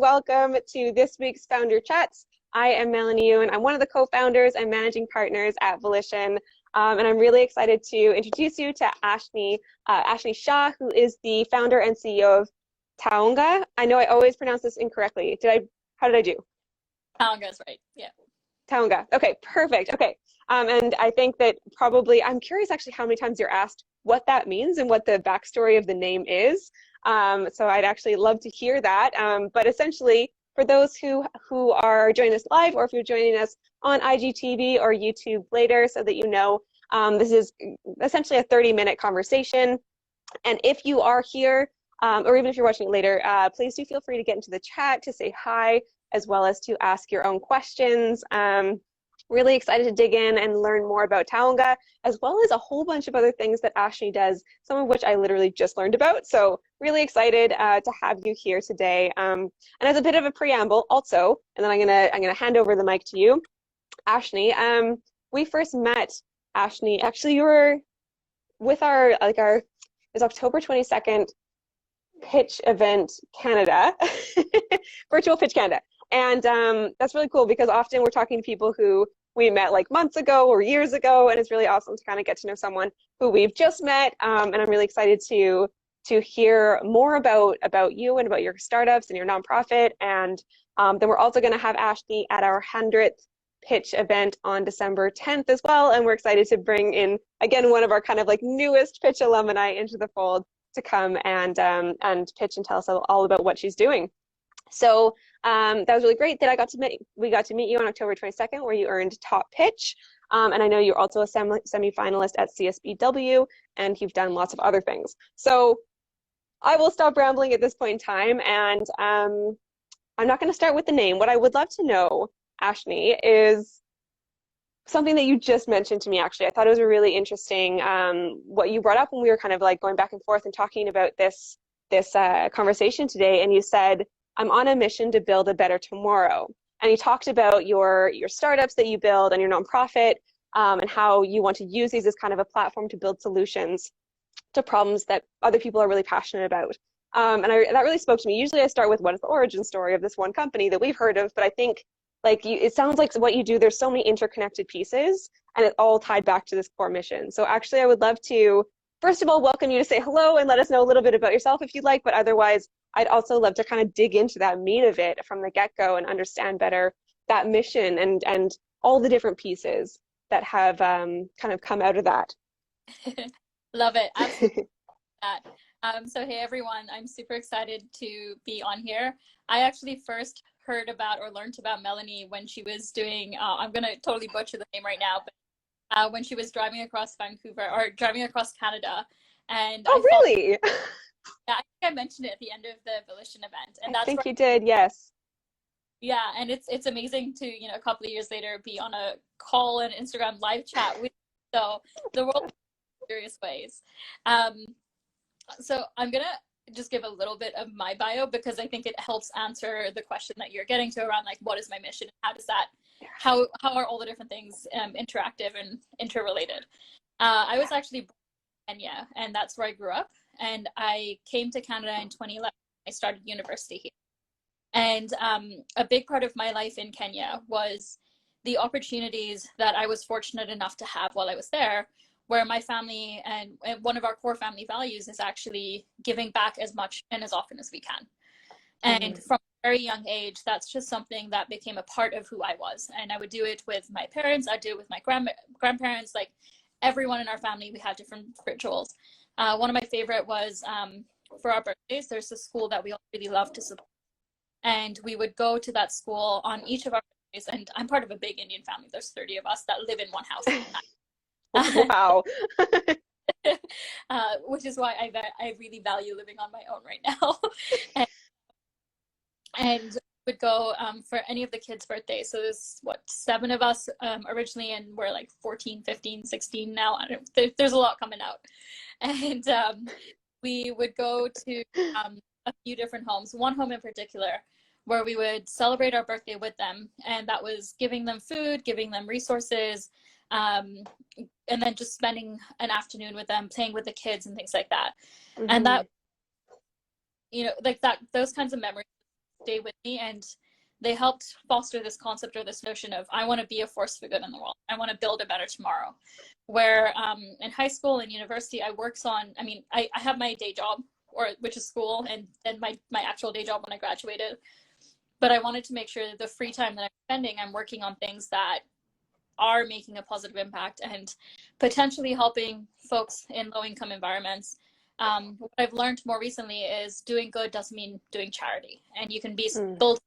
welcome to this week's Founder Chats. I am Melanie Ewan. I'm one of the co-founders and managing partners at Volition, and I'm really excited to introduce you to Aashni Shah, who is the founder and CEO of Taonga. I know I always pronounce this incorrectly. How did I do? Taonga's right, yeah. Taonga. Okay, perfect. Okay, and I think that probably, I'm curious actually how many times you're asked what that means and what the backstory of the name is. So I'd actually love to hear that. But essentially, for those who are joining us live, or if you're joining us on IGTV or YouTube later, so that you know, this is essentially a 30-minute conversation. And if you are here, or even if you're watching it later, please do feel free to get into the chat to say hi, as well as to ask your own questions. Really excited to dig in and learn more about Taonga, as well as a whole bunch of other things that Aashni does, some of which I literally just learned about. So really excited to have you here today. And as a bit of a preamble also, and then I'm gonna hand over the mic to you, Aashni. We first met, Aashni, actually you were with our it's October 22nd Pitch Event Canada, Virtual Pitch Canada. And that's really cool because often we're talking to people who we met like months ago or years ago, and it's really awesome to kind of get to know someone who we've just met. And I'm really excited to hear more about you and about your startups and your nonprofit. And then we're also going to have Aashni at our 100th pitch event on December 10th as well. And we're excited to bring in, again, one of our kind of like newest pitch alumni into the fold to come and pitch and tell us all about what she's doing. So that was really great that we got to meet you on October 22nd, where you earned top pitch. And I know you're also a semi-finalist at CSBW, and you've done lots of other things. So I will stop rambling at this point in time, and I'm not going to start with the name. What I would love to know, Aashni, is something that you just mentioned to me, actually. I thought it was a really interesting, what you brought up when we were kind of like going back and forth and talking about this conversation today. And you said, I'm on a mission to build a better tomorrow. And you talked about your startups that you build and your nonprofit, and how you want to use these as kind of a platform to build solutions to problems that other people are really passionate about. And that really spoke to me. Usually I start with what is the origin story of this one company that we've heard of, but I think it sounds like what you do, there's so many interconnected pieces, and it's all tied back to this core mission. So actually I would love to, first of all, welcome you to say hello and let us know a little bit about yourself if you'd like, but otherwise I'd also love to kind of dig into that meat of it from the get-go and understand better that mission and all the different pieces that have kind of come out of that. Love it. Absolutely. So hey everyone, I'm super excited to be on here. I actually first heard about or learned about Melanie when she was doing, I'm going to totally butcher the name right now, but when she was driving across Vancouver or driving across Canada. And really? Yeah, I think I mentioned it at the end of the Volition event. And I think you did, yes. Yeah, and it's amazing to, a couple of years later be on a call and Instagram live chat with you. So the world in various ways. So I'm going to just give a little bit of my bio because I think it helps answer the question that you're getting to around like, what is my mission? How does that, how are all the different things interactive and interrelated? I was actually born in Kenya, and that's where I grew up. And I came to Canada in 2011. I started university here. And a big part of my life in Kenya was the opportunities that I was fortunate enough to have while I was there, where my family and one of our core family values is actually giving back as much and as often as we can. And from a very young age, that's just something that became a part of who I was. And I would do it with my parents. I'd do it with my grandparents, like everyone in our family, we had different rituals. One of my favorite was for our birthdays, there's a school that we all really love to support. And we would go to that school on each of our birthdays. And I'm part of a big Indian family. There's 30 of us that live in one house. Wow. Which is why I really value living on my own right now. and would go for any of the kids' birthdays. So there's 7 of us originally, and we're like 14, 15, 16 now. There's a lot coming out. And we would go to a few different homes, one home in particular, where we would celebrate our birthday with them. And that was giving them food, giving them resources, and then just spending an afternoon with them, playing with the kids and things like that. And that, like that, those kinds of memories stay with me, and they helped foster this concept or this notion of, I want to be a force for good in the world. I want to build a better tomorrow. Where in high school and university, I worked on, I have my day job, which is school, and then my actual day job when I graduated. But I wanted to make sure that the free time that I'm spending, I'm working on things that are making a positive impact and potentially helping folks in low-income environments. What I've learned more recently is doing good doesn't mean doing charity, and you can build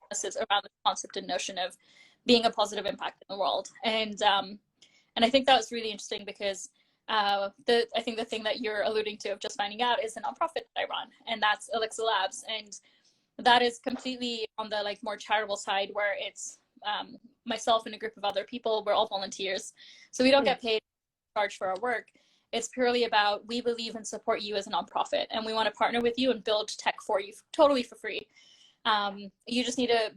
businesses around the concept and notion of being a positive impact in the world. And I think that was really interesting because I think the thing that you're alluding to of just finding out is a nonprofit that I run, and that's Elixir Labs, and that is completely on the like more charitable side, where it's myself and a group of other people. We're all volunteers, so we don't get paid charge for our work. It's purely about, we believe and support you as a nonprofit, and we want to partner with you and build tech for you totally for free. You just need to,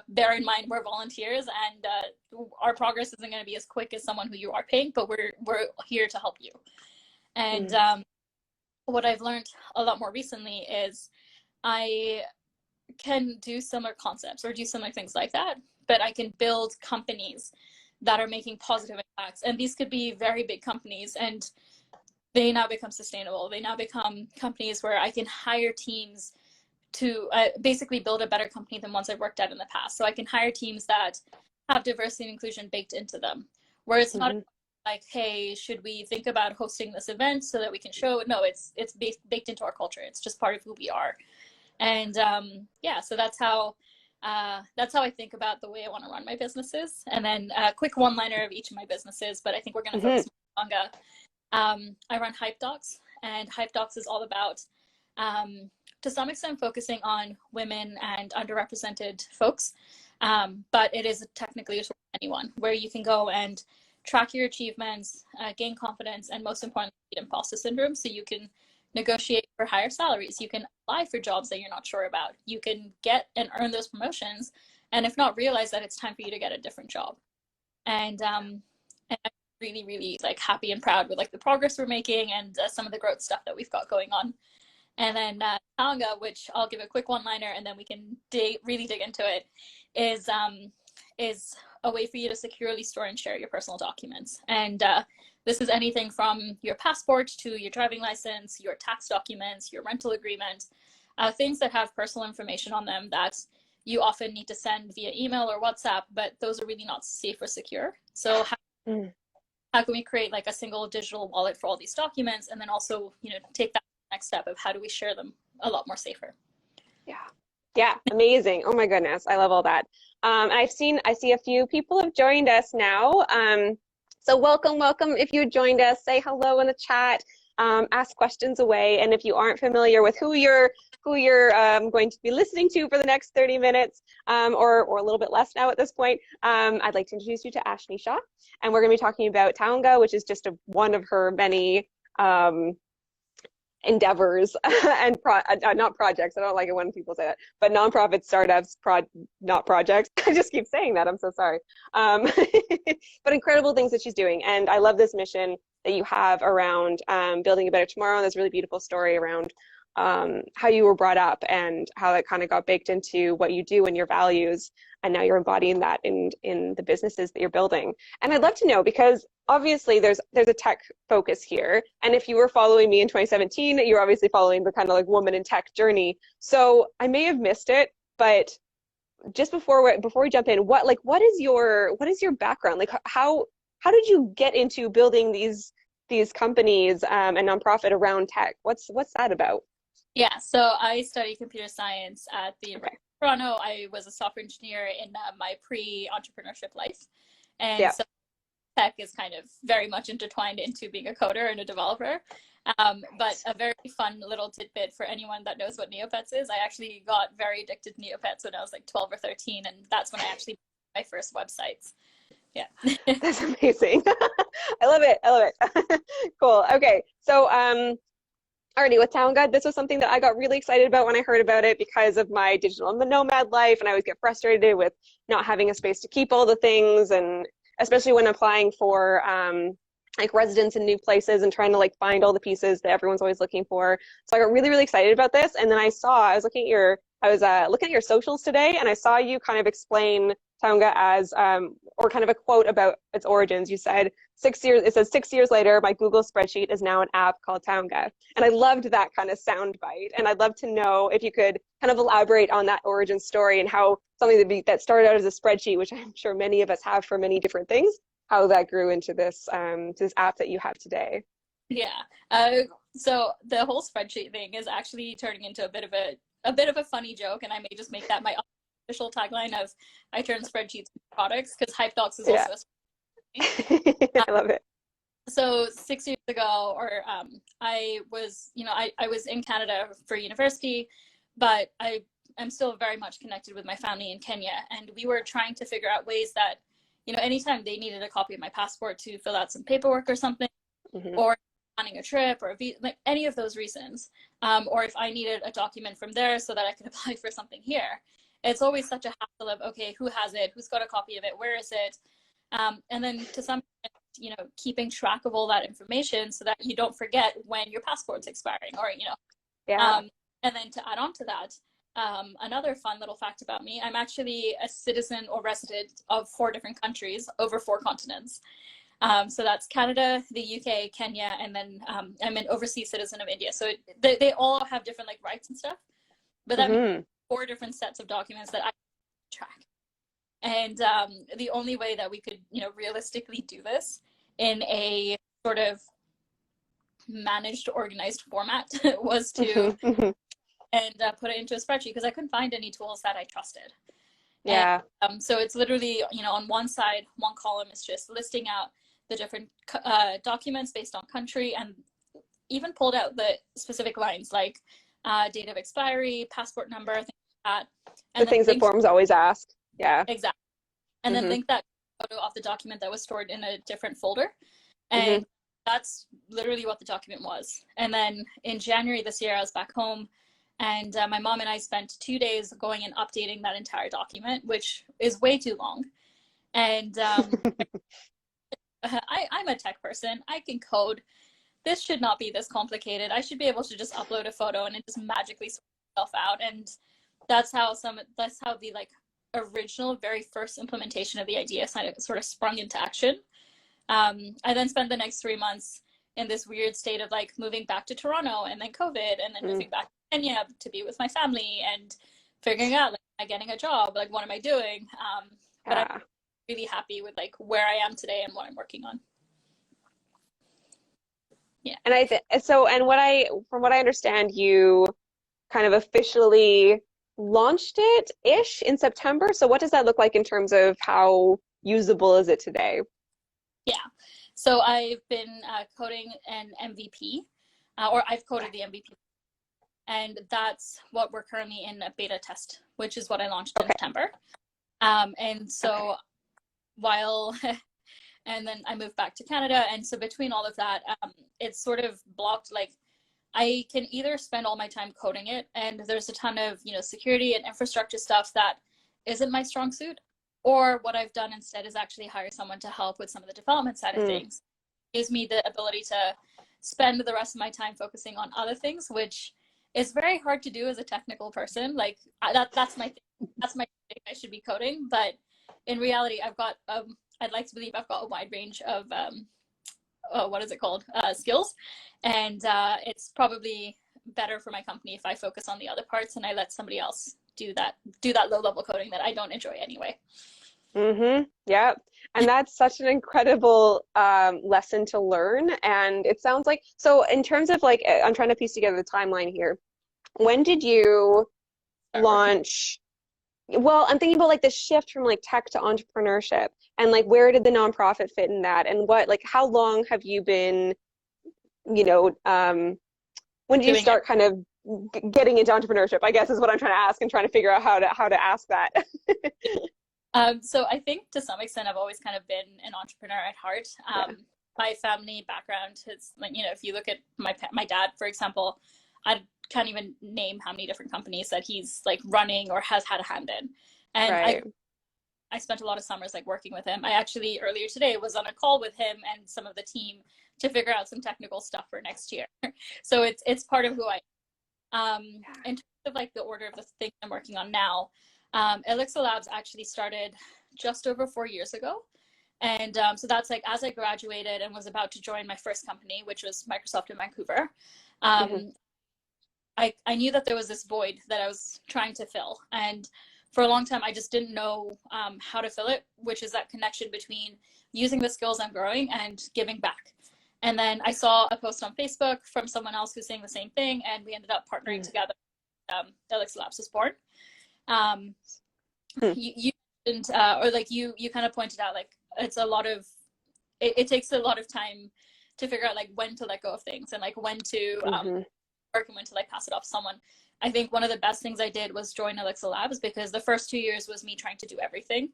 bear in mind we're volunteers, and our progress isn't going to be as quick as someone who you are paying, but we're here to help you. And what I've learned a lot more recently is I can do similar concepts or do similar things like that, but I can build companies that are making positive impacts. And these could be very big companies, and they now become sustainable. They now become companies where I can hire teams to basically build a better company than ones I've worked at in the past. So I can hire teams that have diversity and inclusion baked into them, where it's not like, hey, should we think about hosting this event so that we can show it? No, it's baked into our culture. It's just part of who we are. And so that's how I think about the way I want to run my businesses. And then a quick one-liner of each of my businesses, but I think we're going to focus on Taonga. I run Hype Docs, and Hype Docs is all about, to some extent, focusing on women and underrepresented folks. But it is technically for anyone, where you can go and track your achievements, gain confidence, and most importantly, beat imposter syndrome, so you can negotiate for higher salaries. You can apply for jobs that you're not sure about. You can get and earn those promotions, and if not, realize that it's time for you to get a different job. And I'm really, really like happy and proud with like the progress we're making and some of the growth stuff that we've got going on. And then Taonga, which I'll give a quick one-liner and then we can really dig into it, is a way for you to securely store and share your personal documents. And this is anything from your passport to your driving license, your tax documents, your rental agreement, things that have personal information on them that you often need to send via email or WhatsApp, but those are really not safe or secure. So how can we create like a single digital wallet for all these documents, and then also, take that next step of how do we share them a lot more safer? Yeah, amazing. Oh my goodness, I love all that. I see a few people have joined us now. So welcome. If you joined us, say hello in the chat, ask questions away. And if you aren't familiar with who you're going to be listening to for the next 30 minutes, or a little bit less now at this point, I'd like to introduce you to Aashni Shah. And we're going to be talking about Taonga, which is just one of her many endeavors and not projects. I don't like it when people say that, but nonprofit startups, not projects. I just keep saying that. I'm so sorry. But incredible things that she's doing. And I love this mission that you have around building a better tomorrow. And this really beautiful story around how you were brought up and how that kind of got baked into what you do and your values. And now you're embodying that in the businesses that you're building. And I'd love to know, because obviously there's a tech focus here. And if you were following me in 2017, you're obviously following the kind of like woman in tech journey. So I may have missed it, but just before we jump in, what is your background? Like how did you get into building these companies and nonprofit around tech? What's that about? Yeah, so I studied computer science at the University of Toronto. I was a software engineer in my pre-entrepreneurship life. And so tech is kind of very much intertwined into being a coder and a developer. But a very fun little tidbit for anyone that knows what Neopets is, I actually got very addicted to Neopets when I was like 12 or 13, and that's when I actually made my first websites. Yeah. That's amazing. I love it. Cool. Okay. So already with Taonga, this was something that I got really excited about when I heard about it because of my digital nomad life, and I always get frustrated with not having a space to keep all the things, and especially when applying for like residence in new places and trying to like find all the pieces that everyone's always looking for. So I got really, really excited about this. And then I was looking at your I was looking at your socials today, and I saw you kind of explain Taonga as, or kind of a quote about its origins. You said 6 years. It says 6 years later, my Google spreadsheet is now an app called Taonga, and I loved that kind of sound bite. And I'd love to know if you could kind of elaborate on that origin story and how something that started out as a spreadsheet, which I'm sure many of us have for many different things, how that grew into this app that you have today. Yeah. So the whole spreadsheet thing is actually turning into a bit of a funny joke, and I may just make that my official tagline of I turn spreadsheets into products, because Hype Docs is also a spreadsheet. I love it. So 6 years ago, or I was, I was in Canada for university, but I'm still very much connected with my family in Kenya, and we were trying to figure out ways that, anytime they needed a copy of my passport to fill out some paperwork or something, or planning a trip, or like any of those reasons, or if I needed a document from there so that I could apply for something here, it's always such a hassle of, okay, who has it, who's got a copy of it, where is it, and then to some extent, keeping track of all that information so that you don't forget when your passport's expiring, or and then to add on to that, another fun little fact about me, I'm actually a citizen or resident of 4 different countries over 4 continents. So that's Canada, the UK, Kenya, and then I'm an overseas citizen of India. So they all have different like rights and stuff, but that means 4 different sets of documents that I track. And the only way that we could, realistically do this in a sort of managed, organized format was to and put it into a spreadsheet, because I couldn't find any tools that I trusted. Yeah. And, so it's literally, on one side, one column is just listing out the different documents based on country, and even pulled out the specific lines like date of expiry, passport number, things like that. And the things that forms always ask. Yeah. Exactly. And then link that photo of the document that was stored in a different folder. And that's literally what the document was. And then in January this year, I was back home, and my mom and I spent 2 days going and updating that entire document, which is way too long. And I'm a tech person. I can code. This should not be this complicated. I should be able to just upload a photo and it just magically sorts itself out. And that's how the like original very first implementation of the idea sort of sprung into action. I then spent the next 3 months in this weird state of like moving back to Toronto, and then COVID, and then moving back to Kenya to be with my family, and figuring out, like, am I getting a job? Like, what am I doing? But I'm really happy with like where I am today and what I'm working on. Yeah. And from what I understand, you kind of officially launched it ish in September. So what does that look like in terms of how usable is it today? Yeah. So I've been coding an MVP, or I've coded the MVP, and that's what we're currently in a beta test, which is what I launched in September. And so while, and then I moved back to Canada, and so between all of that, it's sort of blocked. Like, I can either spend all my time coding it, and there's a ton of security and infrastructure stuff that isn't my strong suit. Or what I've done instead is actually hire someone to help with some of the development side of things. It gives me the ability to spend the rest of my time focusing on other things, which is very hard to do as a technical person. Like, that's my thing. That's my thing. I should be coding, but in reality, I've got I'd like to believe I've got a wide range of skills, and it's probably better for my company if I focus on the other parts and I let somebody else do that low level coding that I don't enjoy anyway. Yeah. And that's such an incredible lesson to learn. And it sounds like, so in terms of like, I'm trying to piece together the timeline here. When did you launch? Well, I'm thinking about like the shift from like tech to entrepreneurship, and like where did the nonprofit fit in that, and how long have you been, when did you start kind of getting into entrepreneurship, I guess, is what I'm trying to ask, and trying to figure out how to ask that. So I think to some extent I've always kind of been an entrepreneur at heart. My family background is like, if you look at my dad, for example, I can't even name how many different companies that he's like running or has had a hand in. And I spent a lot of summers like working with him. I actually earlier today was on a call with him and some of the team to figure out some technical stuff for next year. So it's part of who I am. In terms of like the order of the things I'm working on now, Elixir Labs actually started just over 4 years ago. And so that's like as I graduated and was about to join my first company, which was Microsoft in Vancouver, I knew that there was this void that I was trying to fill. And for a long time, I just didn't know how to fill it, which is that connection between using the skills I'm growing and giving back. And then I saw a post on Facebook from someone else who's saying the same thing, and we ended up partnering together. Elixir Labs was born. You mentioned, or like you kind of pointed out, like it's a lot of, it takes a lot of time to figure out like when to let go of things and like when to work and when to like pass it off to someone. I think one of the best things I did was join Elixir Labs, because the first 2 years was me trying to do everything,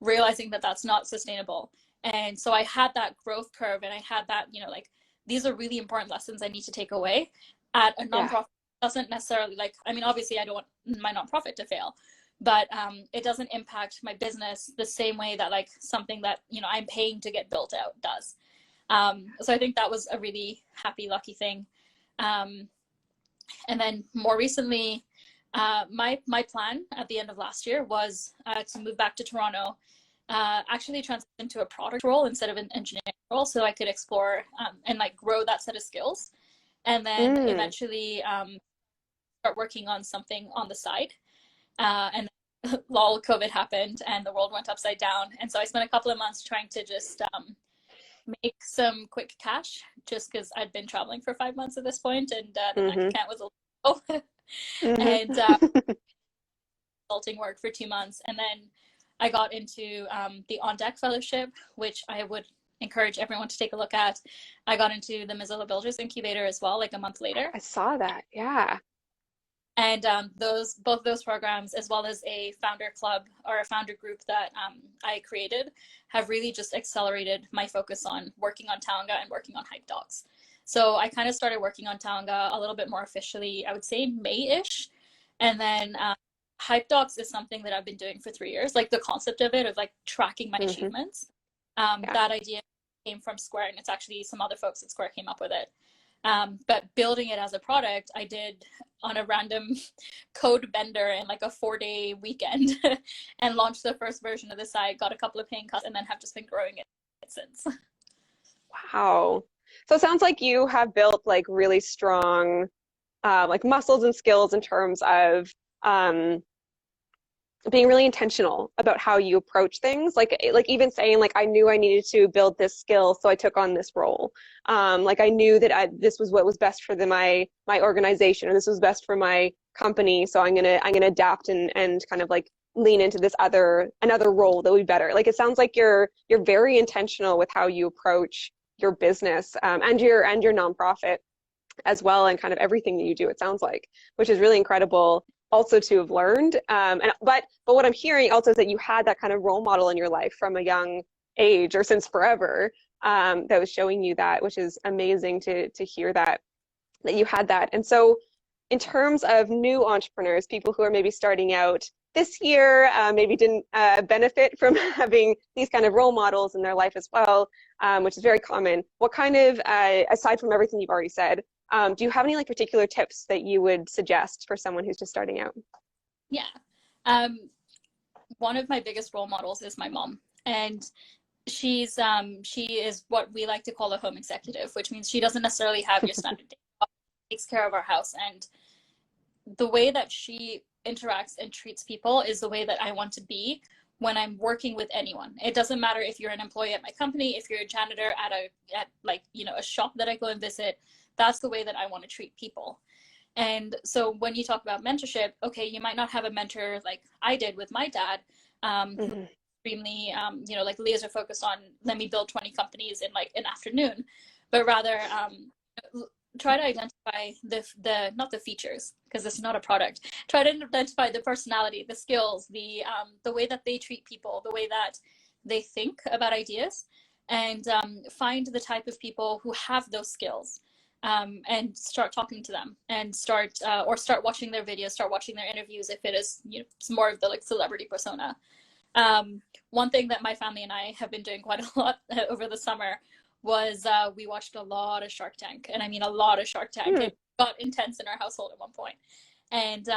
realizing that that's not sustainable. And so I had that growth curve, and I had that, you know, like these are really important lessons I need to take away. At a nonprofit, doesn't necessarily like, I mean, obviously I don't want my nonprofit to fail, but it doesn't impact my business the same way that like something that, you know, I'm paying to get built out does. So I think that was a really happy, lucky thing. And then more recently, my plan at the end of last year was to move back to Toronto, actually transition to a product role instead of an engineering role, so I could explore and like grow that set of skills, and then eventually start working on something on the side. And lol, COVID happened and the world went upside down, and so I spent a couple of months trying to just make some quick cash, just because I'd been traveling for 5 months at this point, and the bank account was a little low. And consulting work for 2 months, and then I got into the On Deck Fellowship, which I would encourage everyone to take a look at. I got into the Mozilla Builders Incubator as well, like a month later. I saw that, yeah. And both those programs, as well as a founder club or a founder group that I created, have really just accelerated my focus on working on Taonga and working on Hype Docs. So I kind of started working on Taonga a little bit more officially, I would say May-ish. And then Hype Docs is something that I've been doing for 3 years, like the concept of it, of like tracking my achievements. That idea came from Square, and it's actually some other folks at Square came up with it. But building it as a product, I did on a random code bender in like a 4-day weekend and launched the first version of the site, got a couple of paying customers, and then have just been growing it since. Wow. So it sounds like you have built like really strong like muscles and skills in terms of being really intentional about how you approach things, like even saying like I knew I needed to build this skill, so I took on this role. Like I knew that this was what was best for my organization, or this was best for my company, so I'm gonna adapt and kind of like lean into this another role that would be better. Like it sounds like you're very intentional with how you approach your business and your nonprofit as well, and kind of everything that you do, it sounds like, which is really incredible also to have learned. But what I'm hearing also is that you had that kind of role model in your life from a young age, or since forever, that was showing you that, which is amazing to hear that you had that. And so in terms of new entrepreneurs, people who are maybe starting out this year, maybe didn't benefit from having these kind of role models in their life as well, which is very common. What kind of, aside from everything you've already said, do you have any like particular tips that you would suggest for someone who's just starting out? Yeah. One of my biggest role models is my mom, and she is what we like to call a home executive, which means she doesn't necessarily have your standard day job, takes care of our house, and the way that she interacts and treats people is the way that I want to be when I'm working with anyone. It doesn't matter if you're an employee at my company, if you're a janitor at like, you know, a shop that I go and visit. That's the way that I want to treat people. And so when you talk about mentorship, okay, you might not have a mentor like I did with my dad, extremely, you know, like laser focused on, let me build 20 companies in like an afternoon, but rather try to identify the not the features, because it's not a product. Try to identify the personality, the skills, the way that they treat people, the way that they think about ideas, and find the type of people who have those skills. And start talking to them, and start watching their videos, start watching their interviews if it is, you know, it's more of the like celebrity persona. One thing that my family and I have been doing quite a lot over the summer was we watched a lot of Shark Tank, and I mean a lot of Shark Tank. It got intense in our household at one point. And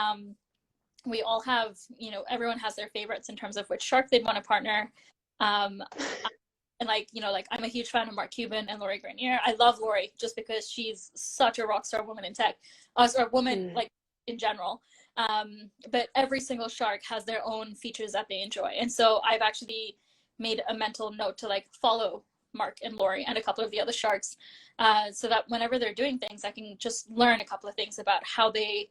we all have, you know, everyone has their favorites in terms of which shark they'd want to partner. Um, and like, you know, like I'm a huge fan of Mark Cuban and Lori Grenier. I love Lori just because she's such a rock star woman in tech, or woman like in general. But every single shark has their own features that they enjoy. And so I've actually made a mental note to like follow Mark and Lori and a couple of the other sharks, so that whenever they're doing things, I can just learn a couple of things about how they,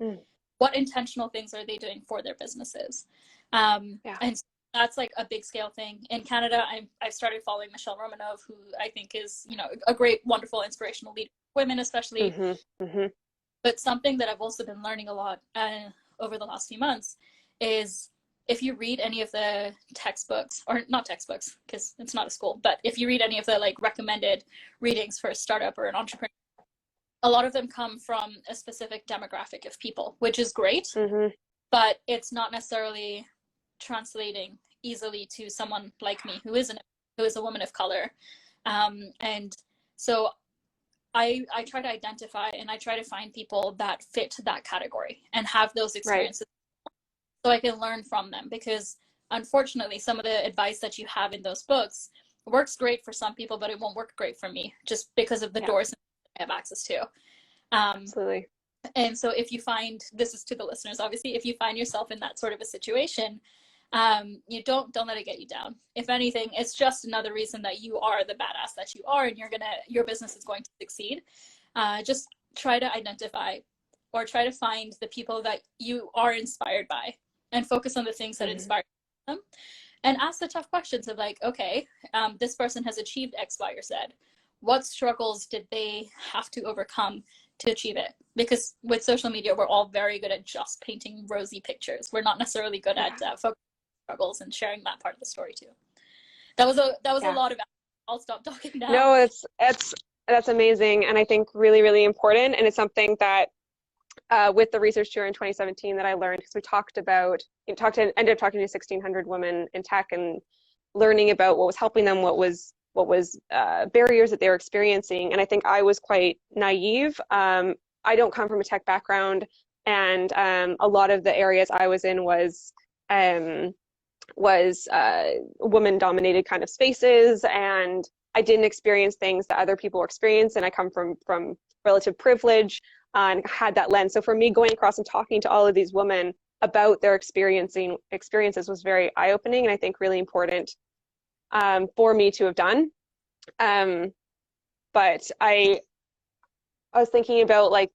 what intentional things are they doing for their businesses. And so that's like a big scale thing. In Canada, I've started following Michelle Romanov, who I think is, you know, a great, wonderful, inspirational leader for women, especially. But something that I've also been learning a lot over the last few months is if you read any of the textbooks, or not textbooks, because it's not a school, but if you read any of the like recommended readings for a startup or an entrepreneur, a lot of them come from a specific demographic of people, which is great, but it's not necessarily translating easily to someone like me who is a woman of color. And so I try to identify and I try to find people that fit that category and have those experiences, so I can learn from them, because unfortunately some of the advice that you have in those books works great for some people, but it won't work great for me just because of the doors I have access to. Absolutely. And so if you find, this is to the listeners, obviously, if you find yourself in that sort of a situation, you don't let it get you down. If anything, it's just another reason that you are the badass that you are, and your business is going to succeed. Just try to identify or try to find the people that you are inspired by and focus on the things that inspire them, and ask the tough questions of like, okay, this person has achieved X, Y, or Z. What struggles did they have to overcome to achieve it? Because with social media, we're all very good at just painting rosy pictures. We're not necessarily good at focusing on struggles and sharing that part of the story too. That was a lot of. I'll stop talking now. No, that's amazing, and I think really, really important. And it's something that with the research tour in 2017 that I learned, because we ended up talking to 1,600 women in tech and learning about what was helping them, what was barriers that they were experiencing. And I think I was quite naive. I don't come from a tech background, and a lot of the areas I was in was woman-dominated kind of spaces, and I didn't experience things that other people experience. And I come from relative privilege and had that lens. So for me, going across and talking to all of these women about their experiences was very eye-opening, and I think really important for me to have done. But I was thinking about like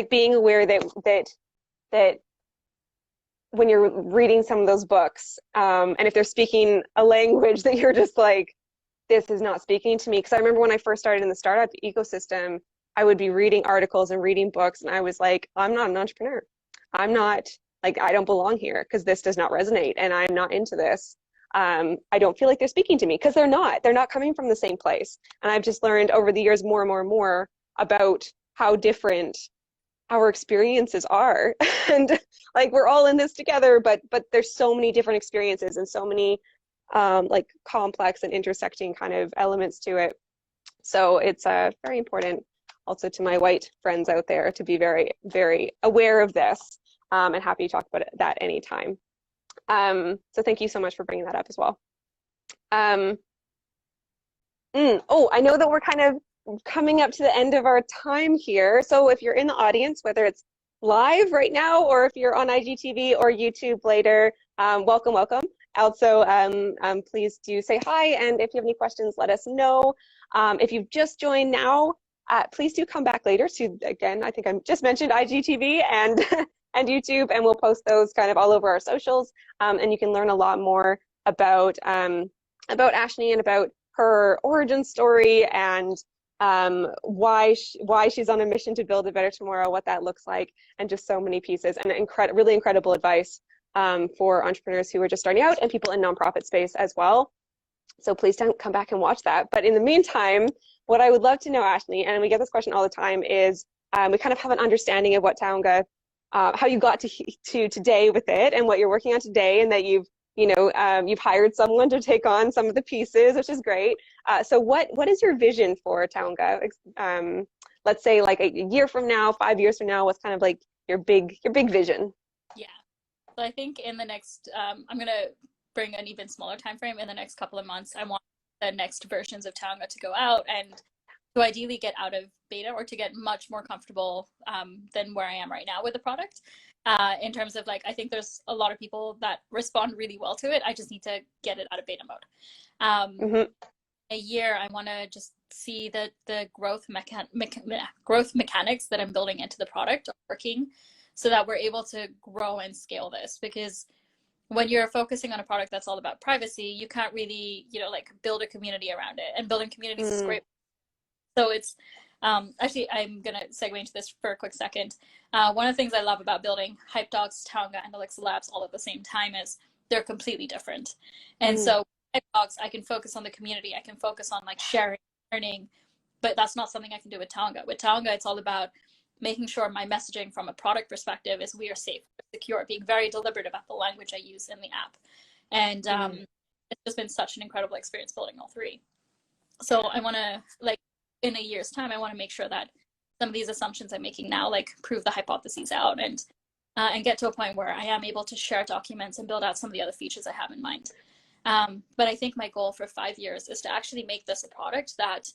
being aware that when you're reading some of those books, and if they're speaking a language that you're just like, this is not speaking to me. Because I remember when I first started in the startup ecosystem, I would be reading articles and reading books, and I was like, I'm not an entrepreneur. I'm not, like, I don't belong here because this does not resonate, and I'm not into this. I don't feel like they're speaking to me, because they're not coming from the same place. And I've just learned over the years more and more and more about how different our experiences are. And like, we're all in this together, but there's so many different experiences and so many like complex and intersecting kind of elements to it. So it's very important also to my white friends out there to be very, very aware of this, and happy to talk about that anytime. So thank you so much for bringing that up as well. Oh, I know that we're kind of coming up to the end of our time here. So if you're in the audience, whether it's live right now or if you're on IGTV or YouTube later, welcome, welcome. Also, please do say hi, and if you have any questions, let us know. If you've just joined now, please do come back later to, again, I think I just mentioned IGTV and and YouTube, and we'll post those kind of all over our socials, and you can learn a lot more about Aashni and about her origin story, and why she's on a mission to build a better tomorrow, what that looks like, and just so many pieces, and really incredible advice for entrepreneurs who are just starting out and people in nonprofit space as well. So please don't come back and watch that. But in the meantime, what I would love to know, Aashni, and we get this question all the time, is we kind of have an understanding of what Taonga, how you got to today with it, and what you're working on today, and that you've hired someone to take on some of the pieces, which is great. So what is your vision for Taonga? let's say like a year from now, 5 years from now, what's kind of like your big vision? Yeah. So I think in the next, I'm going to bring an even smaller time frame. In the next couple of months, I want the next versions of Taonga to go out and to ideally get out of beta or to get much more comfortable than where I am right now with the product. In terms of like, I think there's a lot of people that respond really well to it. I just need to get it out of beta mode. A year, I want to just see that the growth mechanics that I'm building into the product are working so that we're able to grow and scale this. Because when you're focusing on a product that's all about privacy, you can't really, like build a community around it. And building communities is great. So it's actually, I'm going to segue into this for a quick second. One of the things I love about building Hype Dogs, Taonga, and Elixir Labs all at the same time is they're completely different. And so Hype Dogs, I can focus on the community. I can focus on like sharing, learning, but that's not something I can do with Taonga. With Taonga, it's all about making sure my messaging from a product perspective is we are safe, secure, being very deliberate about the language I use in the app. And it's just been such an incredible experience building all three. So I want to, like, in a year's time, I want to make sure that some of these assumptions I'm making now, like, prove the hypotheses out and get to a point where I am able to share documents and build out some of the other features I have in mind. But I think my goal for 5 years is to actually make this a product that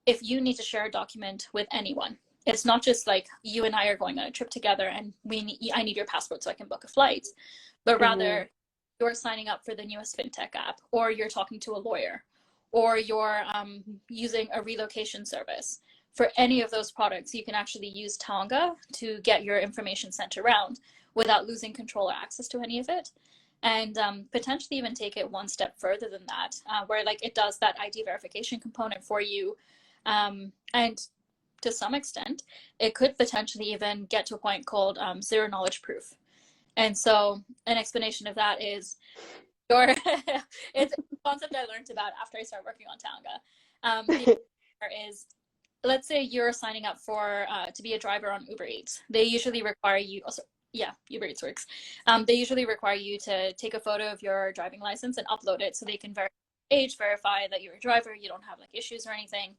if you need to share a document with anyone, it's not just like you and I are going on a trip together and I need your passport so I can book a flight, but rather you're signing up for the newest fintech app, or you're talking to a lawyer, or you're using a relocation service. For any of those products, you can actually use Taonga to get your information sent around without losing control or access to any of it. And potentially even take it one step further than that, where like it does that ID verification component for you. And to some extent, it could potentially even get to a point called zero knowledge proof. And so an explanation of that is it's a concept I learned about after I started working on Taonga. Is, let's say you're signing up for to be a driver on Uber Eats. They usually require you, Uber Eats works. They usually require you to take a photo of your driving license and upload it so they can verify that you're a driver, you don't have like issues or anything.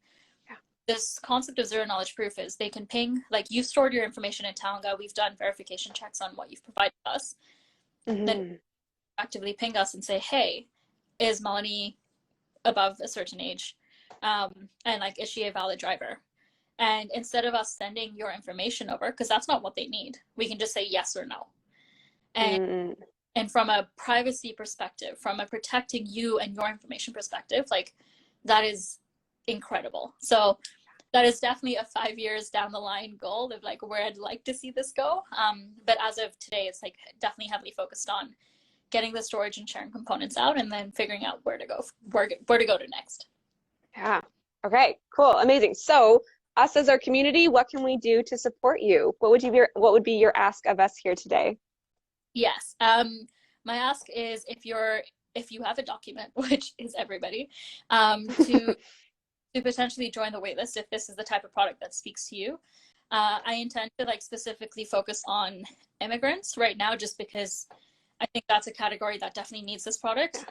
This concept of zero knowledge proof is they can ping, like you've stored your information in Taonga, we've done verification checks on what you've provided us, then actively ping us and say, hey, is Melanie above a certain age? And like, is she a valid driver? And instead of us sending your information over, because that's not what they need, we can just say yes or no. And from a privacy perspective, from a protecting you and your information perspective, like that is incredible. So that is definitely a 5 years down the line goal of like where I'd like to see this go. But as of today, it's like definitely heavily focused on getting the storage and sharing components out and then figuring out where to go to next. Yeah. Okay, cool. Amazing. So us as our community, what can we do to support you? What would be your ask of us here today? Yes. My ask is if you have a document, which is everybody, to potentially join the waitlist if this is the type of product that speaks to you. I intend to like specifically focus on immigrants right now, just because I think that's a category that definitely needs this product.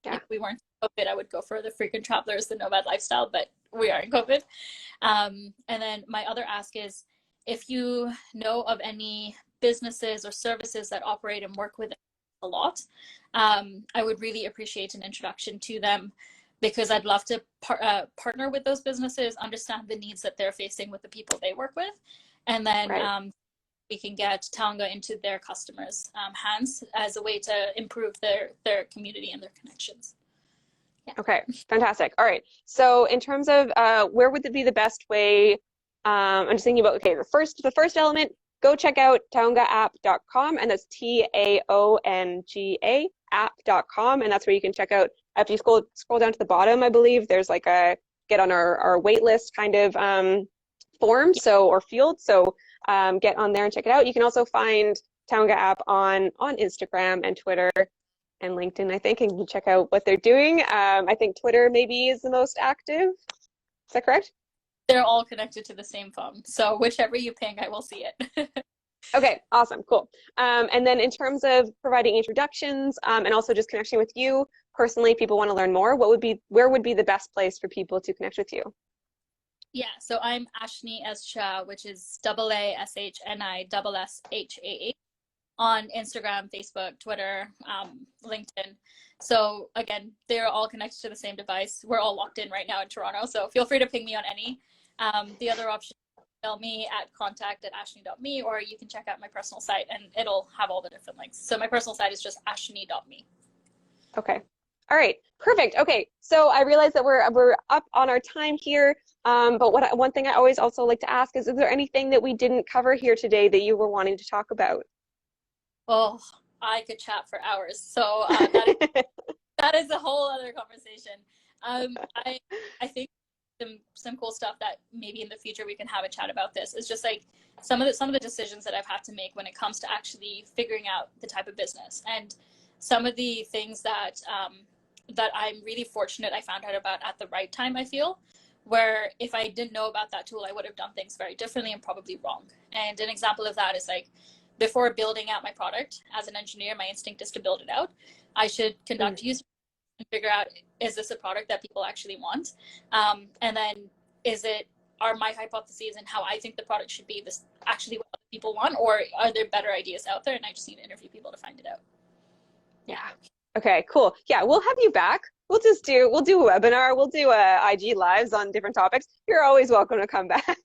If we weren't in COVID, I would go for the frequent travelers, the nomad lifestyle, but we are in COVID. And then my other ask is if you know of any businesses or services that operate and work with a lot, I would really appreciate an introduction to them, because I'd love to partner with those businesses, understand the needs that they're facing with the people they work with, and then we can get Taonga into their customers' hands as a way to improve their community and their connections. Yeah. Okay, fantastic. All right. So in terms of where would it be the best way? I'm just thinking about, okay, the first element, go check out taongaapp.com, and that's TAONGA app.com, and that's where you can check out. If you scroll down to the bottom, I believe there's like a get on our wait list kind of form, or field. So get on there and check it out. You can also find Taonga app on Instagram and Twitter and LinkedIn, I think, and you can check out what they're doing. I think Twitter maybe is the most active. Is that correct? They're all connected to the same phone, so whichever you ping, I will see it. Okay, awesome, cool. And then in terms of providing introductions and also just connecting with you personally, people want to learn more, where would be the best place for people to connect with you? Yeah, so I'm Aashni Shah, which is AASHNI on Instagram, Facebook, Twitter, LinkedIn. So again, they're all connected to the same device. We're all locked in right now in Toronto, so feel free to ping me on any. The other option, email me at contact@aashni.me, or you can check out my personal site and it'll have all the different links. So my personal site is just aashni.me. Okay. All right. Perfect. Okay. So I realize that we're up on our time here. But one thing I always also like to ask is there anything that we didn't cover here today that you were wanting to talk about? Oh, I could chat for hours. So that is a whole other conversation. I think some cool stuff that maybe in the future we can have a chat about this is just like some of the decisions that I've had to make when it comes to actually figuring out the type of business, and some of the things that that I'm really fortunate I found out about at the right time, I feel, where if I didn't know about that tool, I would have done things very differently and probably wrong. And an example of that is like, before building out my product as an engineer, my instinct is to build it out. I should conduct user and figure out, is this a product that people actually want? And then are my hypotheses and how I think the product should be this actually what people want, or are there better ideas out there and I just need to interview people to find it out? Yeah. Okay, cool. Yeah, we'll have you back. We'll do a webinar. We'll do IG lives on different topics. You're always welcome to come back.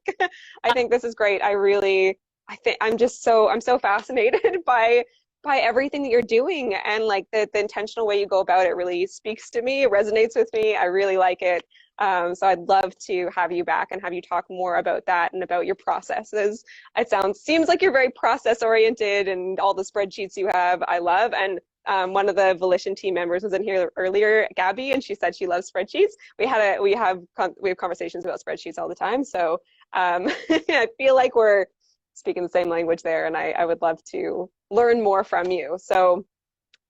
I think this is great. I'm so fascinated by everything that you're doing, and like the intentional way you go about it really speaks to me. It resonates with me. I really like it. So I'd love to have you back and have you talk more about that and about your processes. Seems like you're very process oriented, and all the spreadsheets you have, I love. And one of the Volition team members was in here earlier, Gabby, and she said she loves spreadsheets. We have conversations about spreadsheets all the time. So I feel like we're speaking the same language there, and I would love to learn more from you. So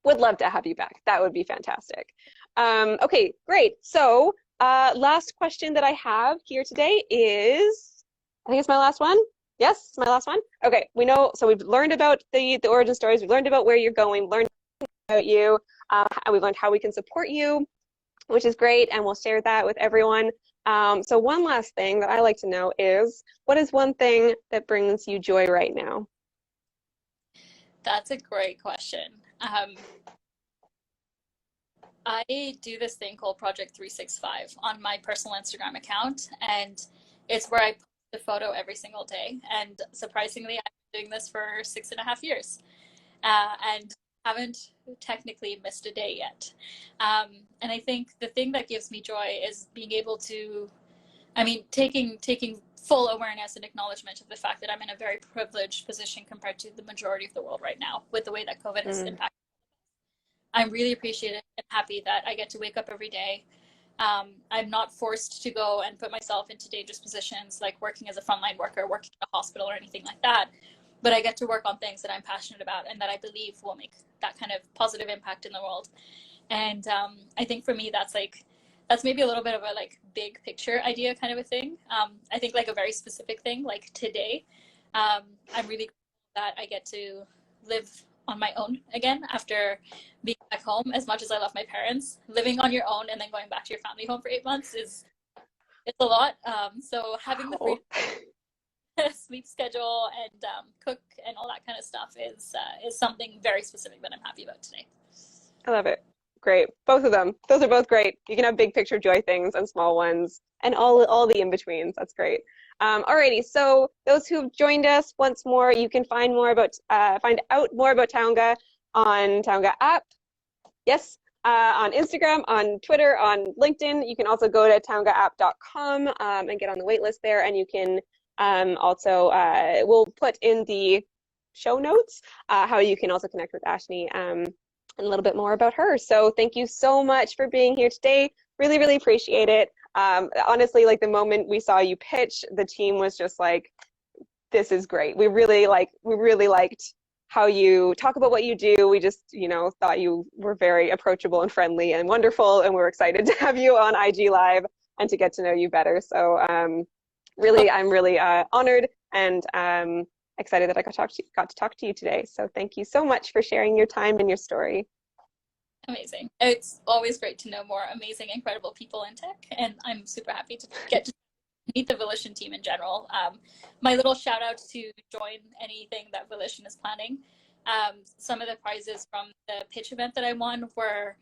would love to have you back. That would be fantastic. Okay, great. So last question that I have here today is, I think it's my last one. Yes, it's my last one. Okay, so we've learned about the origin stories. We've learned about where you're going, learned about you, and we've learned how we can support you, which is great, and we'll share that with everyone. So one last thing that I like to know is, what is one thing that brings you joy right now? That's a great question. I do this thing called Project 365 on my personal Instagram account, and it's where I post a photo every single day. And surprisingly, I've been doing this for 6.5 years, and haven't technically missed a day yet. And I think the thing that gives me joy is being able to, taking full awareness and acknowledgement of the fact that I'm in a very privileged position compared to the majority of the world right now with the way that COVID has impacted. I'm really appreciative and happy that I get to wake up every day. I'm not forced to go and put myself into dangerous positions like working as a frontline worker, working in a hospital or anything like that. But I get to work on things that I'm passionate about and that I believe will make that kind of positive impact in the world. And I think for me, that's maybe a little bit of a like big picture idea kind of a thing. I think like a very specific thing, like today, I'm really grateful that I get to live on my own again after being back home. As much as I love my parents, living on your own and then going back to your family home for 8 months it's a lot. So having the freedom sleep schedule and cook and all that kind of stuff is something very specific that I'm happy about today. I love it. Great. Both of them. Those are both great. You can have big picture joy things and small ones and all the in-betweens. That's great. Alrighty, so those who've joined us once more, you can find out more about Taonga on Taonga app. Yes, on Instagram, on Twitter, on LinkedIn. You can also go to taongaapp.com and get on the wait list there, and you can we'll put in the show notes how you can also connect with Aashni and a little bit more about her. So thank you so much for being here today. Really, really appreciate it. Honestly, like the moment we saw you pitch, the team was just like, this is great. We really liked how you talk about what you do. We just, thought you were very approachable and friendly and wonderful, and we're excited to have you on IG Live and to get to know you better. So I'm really honored and excited that I got to talk to you today. So thank you so much for sharing your time and your story. Amazing. It's always great to know more amazing, incredible people in tech, and I'm super happy to get to meet the Volition team in general. My little shout out to join anything that Volition is planning. Some of the prizes from the pitch event that I won were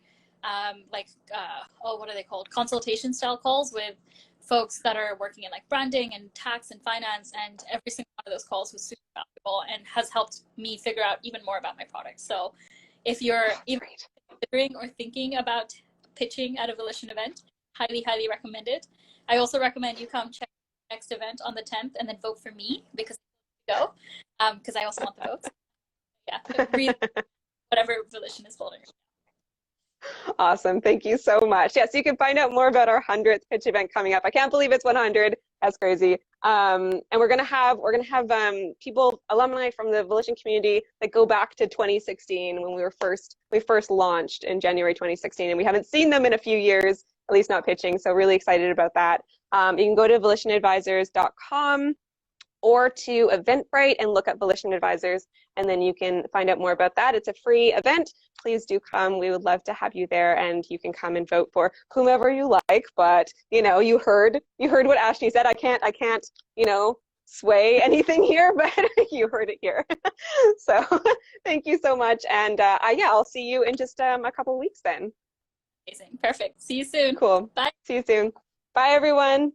what are they called? Consultation style calls with folks that are working in like branding and tax and finance, and every single one of those calls was super valuable and has helped me figure out even more about my product. So if you're even considering or thinking about pitching at a Volition event, highly, highly recommend it. I also recommend you come check the next event on the 10th and then vote for me because I also want the votes. Yeah, read whatever Volition is holding. Awesome. Thank you so much. Yes, you can find out more about our 100th pitch event coming up. I can't believe it's 100. That's crazy. And we're gonna have people, alumni from the Volition community that go back to 2016 when we first launched in January 2016, and we haven't seen them in a few years, at least not pitching. So really excited about that. You can go to volitionadvisors.com or to Eventbrite and look up Volition Advisors, and then you can find out more about that. It's a free event. Please do come. We would love to have you there, and you can come and vote for whomever you like. But you heard what Aashni said. I can't sway anything here, but you heard it here. So thank you so much, and I'll see you in just a couple weeks then. Amazing. Perfect. See you soon. Cool. Bye. See you soon. Bye, everyone.